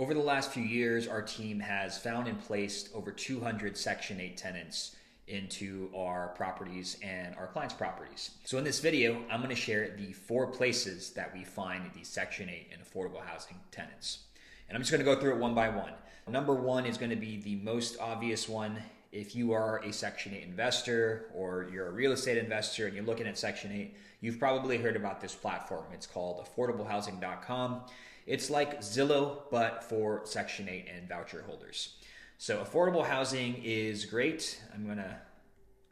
Over the last few years, our team has found and placed over 200 Section 8 tenants into our properties and our clients' properties. So in this video, I'm going to share the 4 places that we find these Section 8 and affordable housing tenants. And I'm just going to go through it one by one. Number 1 is going to be the most obvious one. If you are a Section 8 investor or you're a real estate investor and you're looking at Section 8, you've probably heard about this platform. It's called affordablehousing.com. It's like Zillow, but for Section 8 and voucher holders. So affordable housing is great. I'm going to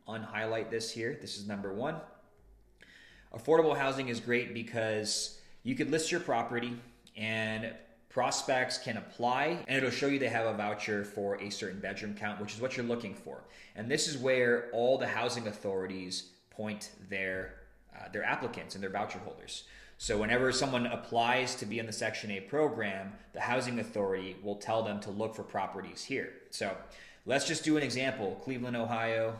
unhighlight this here. This is number 1. Affordable housing is great because you could list your property and prospects can apply and it'll show you they have a voucher for a certain bedroom count, which is what you're looking for. And this is where all the housing authorities point their applicants and their voucher holders. So whenever someone applies to be in the Section 8 program, the housing authority will tell them to look for properties here. So let's just do an example. Cleveland, Ohio.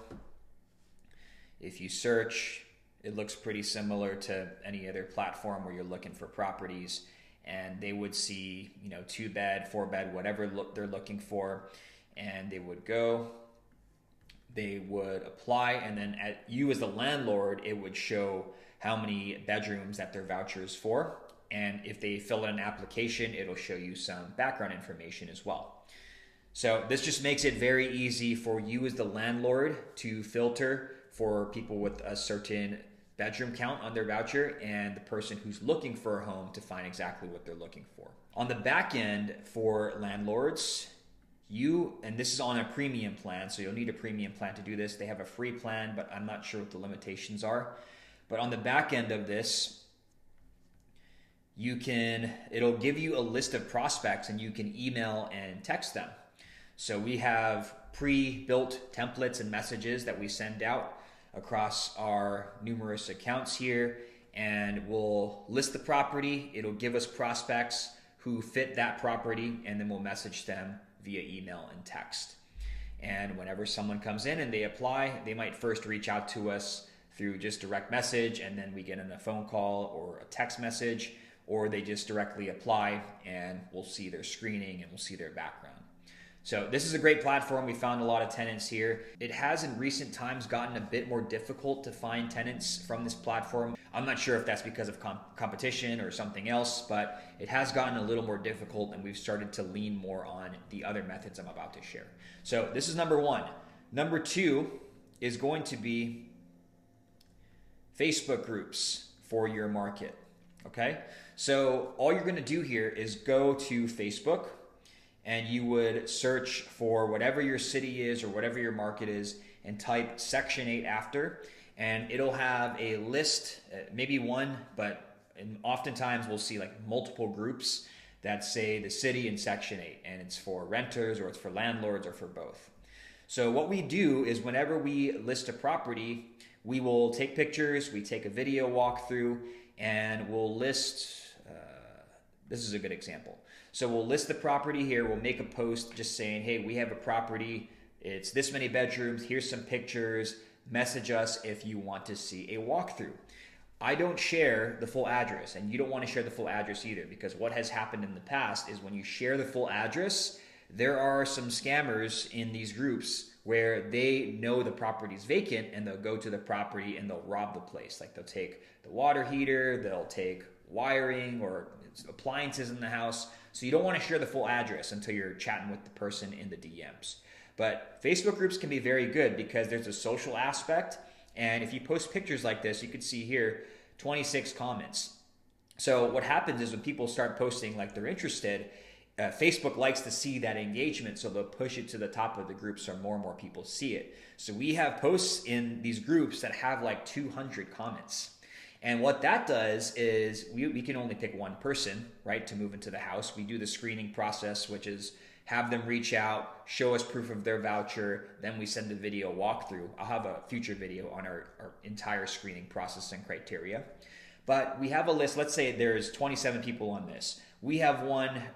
If you search, it looks pretty similar to any other platform where you're looking for properties, and they would see, 2-bed, 4-bed, whatever they're looking for, and they would go, they would apply, and then at you as the landlord, it would show how many bedrooms that their voucher is for. And if they fill in an application, it'll show you some background information as well. So this just makes it very easy for you as the landlord to filter for people with a certain bedroom count on their voucher and the person who's looking for a home to find exactly what they're looking for. On the back end for landlords, and this is on a premium plan, so you'll need a premium plan to do this. They have a free plan, but I'm not sure what the limitations are. But on the back end of this, it'll give you a list of prospects and you can email and text them. So we have pre-built templates and messages that we send out across our numerous accounts here, and we'll list the property. It'll give us prospects who fit that property, and then we'll message them via email and text. And whenever someone comes in and they apply, they might first reach out to us through just direct message, and then we get in a phone call or a text message, or they just directly apply and we'll see their screening and we'll see their background. So this is a great platform. We found a lot of tenants here. It has in recent times gotten a bit more difficult to find tenants from this platform. I'm not sure if that's because of competition or something else, but it has gotten a little more difficult and we've started to lean more on the other methods I'm about to share. So this is number 1. Number 2 is going to be Facebook groups for your market. Okay? So all you're going to do here is go to Facebook and you would search for whatever your city is or whatever your market is and type Section 8 after, and it'll have a list, maybe one, but oftentimes we'll see like multiple groups that say the city and Section 8, and it's for renters or it's for landlords or for both. So what we do is whenever we list a property, we will take pictures, we take a video walkthrough, and we'll list, this is a good example. So we'll list the property here, we'll make a post just saying, hey, we have a property, it's this many bedrooms, here's some pictures, message us if you want to see a walkthrough. I don't share the full address, and you don't want to share the full address either, because what has happened in the past is when you share the full address, there are some scammers in these groups where they know the property's vacant and they'll go to the property and they'll rob the place. Like they'll take the water heater, they'll take wiring or appliances in the house. So you don't want to share the full address until you're chatting with the person in the DMs. But Facebook groups can be very good because there's a social aspect. And if you post pictures like this, you can see here 26 comments. So what happens is when people start posting like they're interested, Facebook likes to see that engagement, so they'll push it to the top of the group so more and more people see it. So we have posts in these groups that have like 200 comments. And what that does is we can only pick one person, right, to move into the house. We do the screening process, which is have them reach out, show us proof of their voucher, then we send a video walkthrough. I'll have a future video on our entire screening process and criteria. But we have a list, let's say there's 27 people on this. We have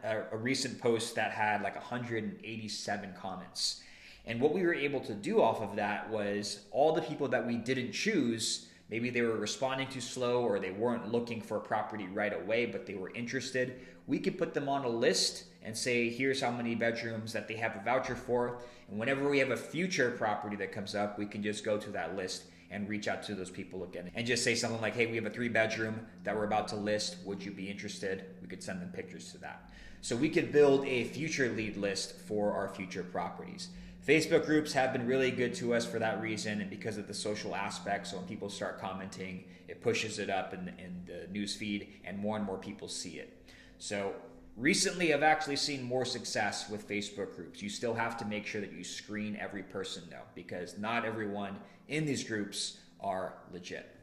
a recent post that had like 187 comments. And what we were able to do off of that was all the people that we didn't choose maybe they were responding too slow or they weren't looking for a property right away, but they were interested, we could put them on a list and say, here's how many bedrooms that they have a voucher for. And whenever we have a future property that comes up, we can just go to that list and reach out to those people again and just say something like, hey, we have a 3-bedroom that we're about to list. Would you be interested? We could send them pictures to that. So we could build a future lead list for our future properties. Facebook groups have been really good to us for that reason, and because of the social aspect. So when people start commenting, it pushes it up in the news feed and more people see it. So recently, I've actually seen more success with Facebook groups. You still have to make sure that you screen every person though, because not everyone in these groups are legit.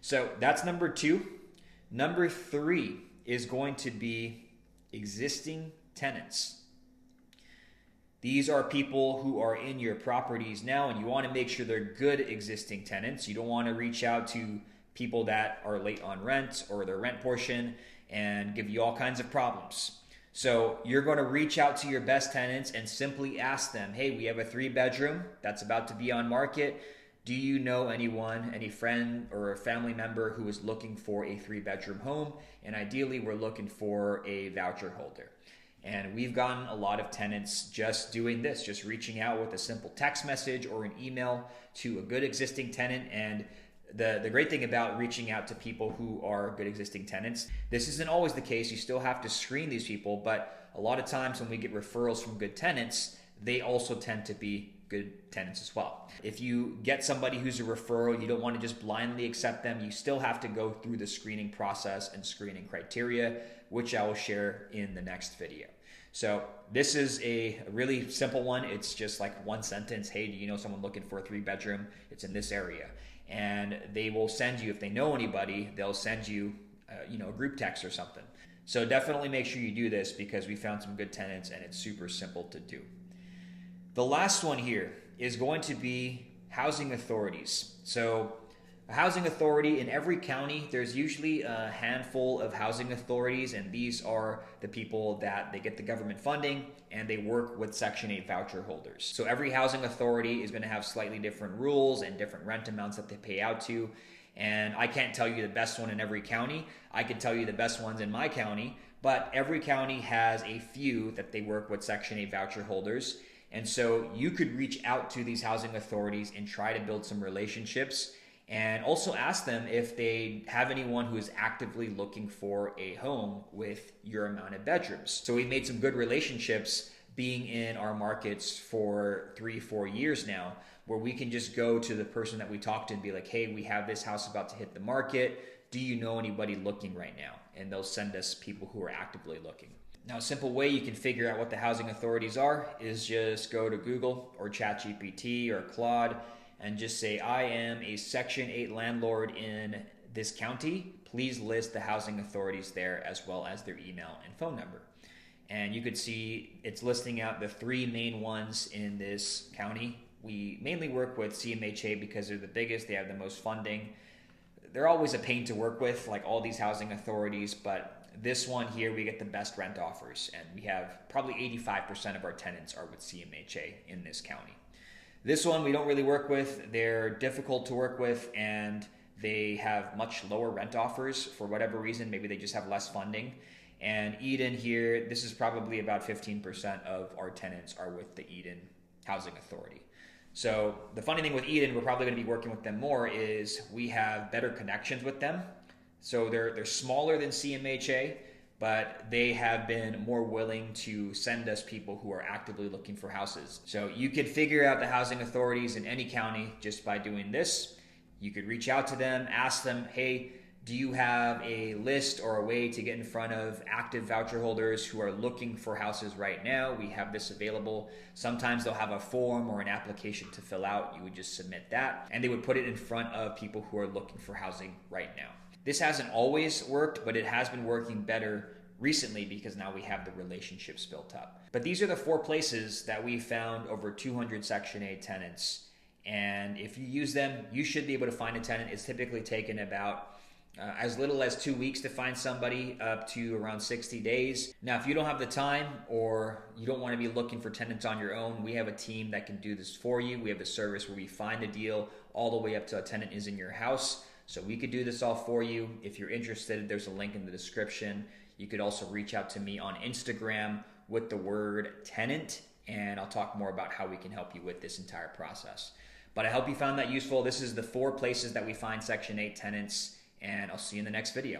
So that's number 2. Number 3 is going to be existing tenants. These are people who are in your properties now, and you want to make sure they're good existing tenants. You don't want to reach out to people that are late on rent or their rent portion and give you all kinds of problems. So you're going to reach out to your best tenants and simply ask them, hey, we have a 3-bedroom that's about to be on market. Do you know anyone, any friend or a family member who is looking for a 3-bedroom home? And ideally, we're looking for a voucher holder. And we've gotten a lot of tenants just doing this, just reaching out with a simple text message or an email to a good existing tenant. And the great thing about reaching out to people who are good existing tenants, this isn't always the case. You still have to screen these people, but a lot of times when we get referrals from good tenants, they also tend to be good tenants as well. If you get somebody who's a referral, you don't want to just blindly accept them. You still have to go through the screening process and screening criteria, which I will share in the next video. So this is a really simple one. It's just like one sentence. Hey, do you know someone looking for a 3-bedroom? It's in this area. And they will send you, if they know anybody, they'll send you, a group text or something. So definitely make sure you do this because we found some good tenants and it's super simple to do. The last one here is going to be housing authorities. So a housing authority in every county, there's usually a handful of housing authorities, and these are the people that they get the government funding and they work with Section 8 voucher holders. So every housing authority is going to have slightly different rules and different rent amounts that they pay out to. And I can't tell you the best one in every county. I can tell you the best ones in my county, but every county has a few that they work with Section 8 voucher holders. And so you could reach out to these housing authorities and try to build some relationships, and also ask them if they have anyone who is actively looking for a home with your amount of bedrooms. So we've made some good relationships being in our markets for 3-4 years now, where we can just go to the person that we talked to and be like, hey, we have this house about to hit the market. Do you know anybody looking right now? And they'll send us people who are actively looking. Now, a simple way you can figure out what the housing authorities are is just go to Google or ChatGPT or Claude and just say, I am a Section 8 landlord in this county. Please list the housing authorities there as well as their email and phone number. And you could see it's listing out the 3 main ones in this county. We mainly work with CMHA because they're the biggest, they have the most funding. They're always a pain to work with, like all these housing authorities, but this one here, we get the best rent offers, and we have probably 85% of our tenants are with CMHA in this county. This one we don't really work with. They're difficult to work with, and they have much lower rent offers for whatever reason. Maybe they just have less funding. And Eden here, this is probably about 15% of our tenants are with the Eden Housing Authority. So the funny thing with Eden, we're probably going to be working with them more, is we have better connections with them. So they're smaller than CMHA, but they have been more willing to send us people who are actively looking for houses. So you could figure out the housing authorities in any county just by doing this. You could reach out to them, ask them, hey, do you have a list or a way to get in front of active voucher holders who are looking for houses right now? We have this available. Sometimes they'll have a form or an application to fill out. You would just submit that, and they would put it in front of people who are looking for housing right now. This hasn't always worked, but it has been working better recently because now we have the relationships built up. But these are the 4 places that we found over 200 Section 8 tenants. And if you use them, you should be able to find a tenant. It's typically taken about as little as 2 weeks to find somebody, up to around 60 days. Now, if you don't have the time or you don't want to be looking for tenants on your own, we have a team that can do this for you. We have a service where we find a deal all the way up to a tenant is in your house. So we could do this all for you. If you're interested, there's a link in the description. You could also reach out to me on Instagram with the word tenant, and I'll talk more about how we can help you with this entire process. But I hope you found that useful. This is the 4 places that we find Section 8 tenants, and I'll see you in the next video.